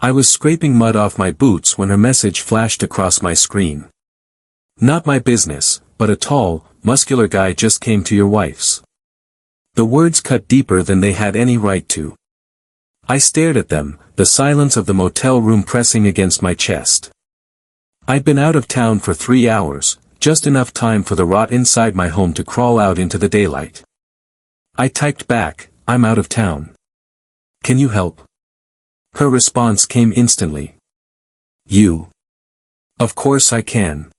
I was scraping mud off my boots when her message flashed across my screen. Not my business, but a tall, muscular guy just came to your wife's. The words cut deeper than they had any right to. I stared at them, the silence of the motel room pressing against my chest. I'd been out of town for 3 hours, just enough time for the rot inside my home to crawl out into the daylight. I typed back, "I'm out of town. Can you help?" Her response came instantly. "You?" "Of course I can."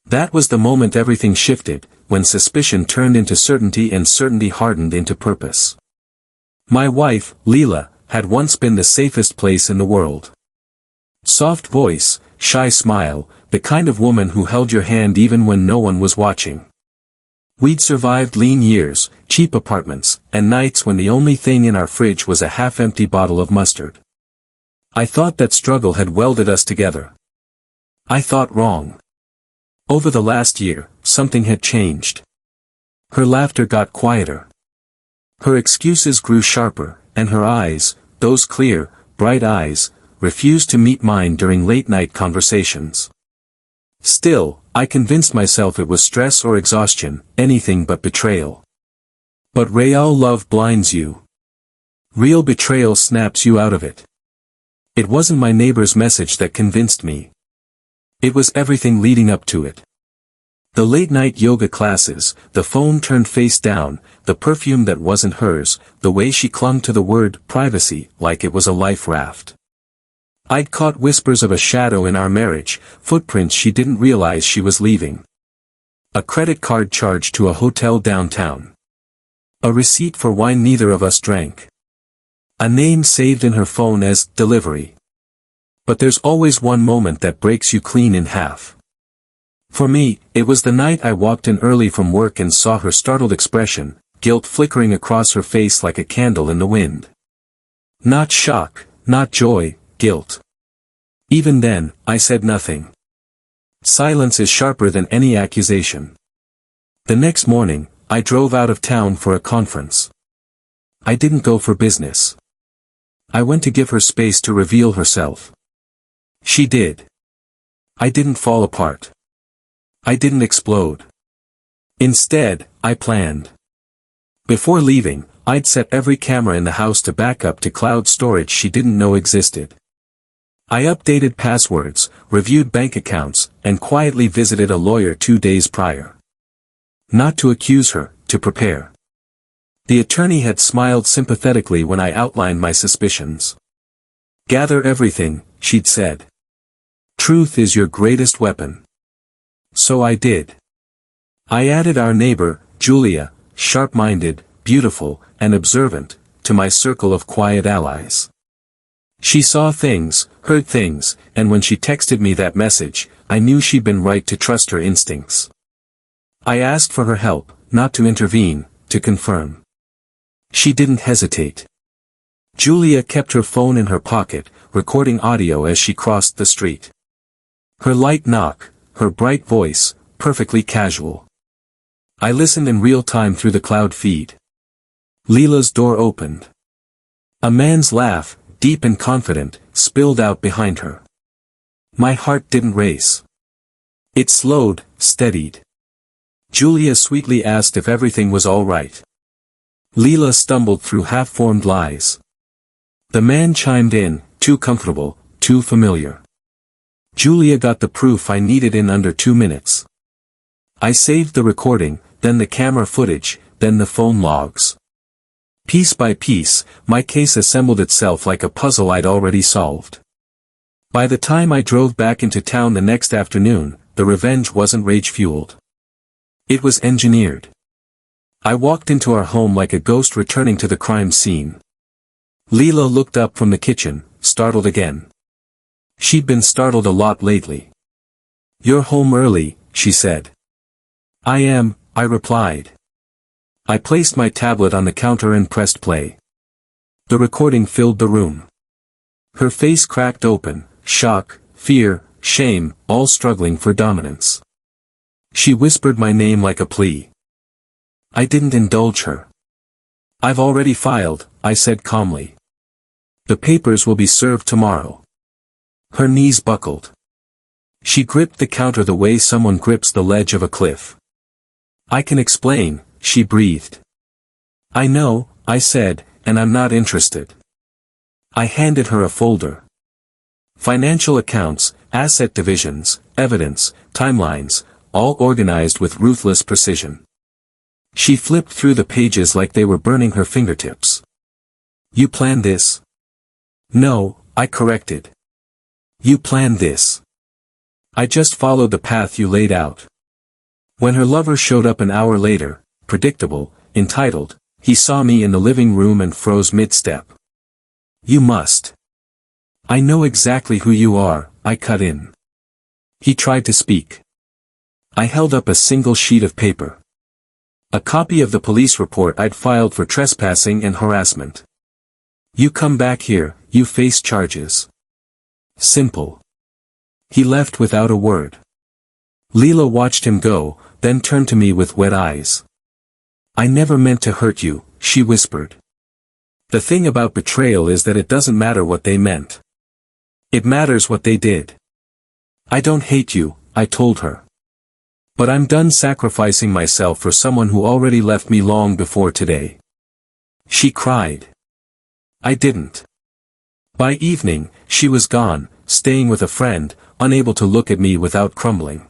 That was the moment everything shifted, when suspicion turned into certainty and certainty hardened into purpose. My wife, Leela, had once been the safest place in the world. Soft voice, shy smile, the kind of woman who held your hand even when no one was watching. We'd survived lean years, cheap apartments, and nights when the only thing in our fridge was a half-empty bottle of mustard. I thought that struggle had welded us together. I thought wrong. Over the last year, something had changed. Her laughter got quieter. Her excuses grew sharper, and her eyes, those clear, bright eyes, refused to meet mine during late-night conversations. Still, I convinced myself it was stress or exhaustion, anything but betrayal. But real love blinds you. Real betrayal snaps you out of it. It wasn't my neighbor's message that convinced me. It was everything leading up to it. The late-night yoga classes, the phone turned face down, the perfume that wasn't hers, the way she clung to the word privacy like it was a life raft. I'd caught whispers of a shadow in our marriage, footprints she didn't realize she was leaving. A credit card charge to a hotel downtown. A receipt for wine neither of us drank. A name saved in her phone as delivery. But there's always one moment that breaks you clean in half. For me, it was the night I walked in early from work and saw her startled expression, guilt flickering across her face like a candle in the wind. Not shock, not joy, guilt. Even then, I said nothing. Silence is sharper than any accusation. The next morning, I drove out of town for a conference. I didn't go for business. I went to give her space to reveal herself. She did. I didn't fall apart. I didn't explode. Instead, I planned. Before leaving, I'd set every camera in the house to back up to cloud storage she didn't know existed. I updated passwords, reviewed bank accounts, and quietly visited a lawyer 2 days prior. Not to accuse her, to prepare. The attorney had smiled sympathetically when I outlined my suspicions. "Gather everything," she'd said. "Truth is your greatest weapon." So I did. I added our neighbor, Julia, sharp-minded, beautiful, and observant, to my circle of quiet allies. She saw things, heard things, and when she texted me that message, I knew she'd been right to trust her instincts. I asked for her help, not to intervene, to confirm. She didn't hesitate. Julia kept her phone in her pocket, recording audio as she crossed the street. Her light knock, her bright voice, perfectly casual. I listened in real time through the cloud feed. Leela's door opened. A man's laugh, deep and confident, spilled out behind her. My heart didn't race. It slowed, steadied. Julia sweetly asked if everything was all right. Leela stumbled through half-formed lies. The man chimed in, too comfortable, too familiar. Julia got the proof I needed in under 2 minutes. I saved the recording, then the camera footage, then the phone logs. Piece by piece, my case assembled itself like a puzzle I'd already solved. By the time I drove back into town the next afternoon, the revenge wasn't rage-fueled. It was engineered. I walked into our home like a ghost returning to the crime scene. Leela looked up from the kitchen, startled again. She'd been startled a lot lately. "You're home early," she said. "I am," I replied. I placed my tablet on the counter and pressed play. The recording filled the room. Her face cracked open, shock, fear, shame, all struggling for dominance. She whispered my name like a plea. I didn't indulge her. "I've already filed," I said calmly. The papers will be served tomorrow. Her knees buckled. She gripped the counter the way someone grips the ledge of a cliff. I can explain, she breathed. I know, I said, and I'm not interested. I handed her a folder. Financial accounts, asset divisions, evidence, timelines, all organized with ruthless precision. She flipped through the pages like they were burning her fingertips. You planned this? No, I corrected. You planned this. I just followed the path you laid out. When her lover showed up an hour later, predictable, entitled, he saw me in the living room and froze mid-step. You must. I know exactly who you are, I cut in. He tried to speak. I held up a single sheet of paper. A copy of the police report I'd filed for trespassing and harassment. You come back here, you face charges. Simple. He left without a word. Leela watched him go, then turned to me with wet eyes. I never meant to hurt you, she whispered. The thing about betrayal is that it doesn't matter what they meant. It matters what they did. I don't hate you, I told her. But I'm done sacrificing myself for someone who already left me long before today. She cried. I didn't. By evening, she was gone, staying with a friend, unable to look at me without crumbling.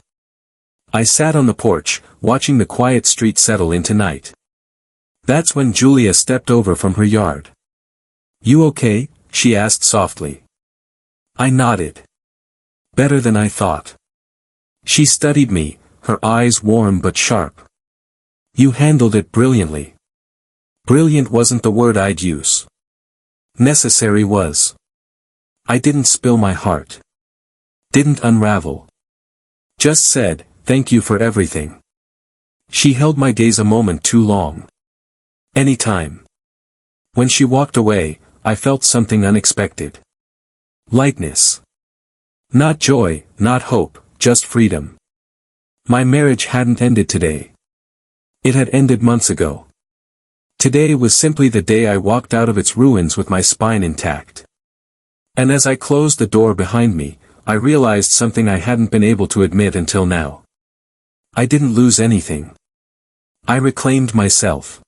I sat on the porch, watching the quiet street settle into night. That's when Julia stepped over from her yard. You okay? She asked softly. I nodded. Better than I thought. She studied me, her eyes warm but sharp. You handled it brilliantly. Brilliant wasn't the word I'd use. Necessary was. I didn't spill my heart. Didn't unravel. Just said, thank you for everything. She held my gaze a moment too long. Anytime. When she walked away, I felt something unexpected. Lightness. Not joy, not hope, just freedom. My marriage hadn't ended today. It had ended months ago. Today was simply the day I walked out of its ruins with my spine intact. And as I closed the door behind me, I realized something I hadn't been able to admit until now. I didn't lose anything. I reclaimed myself.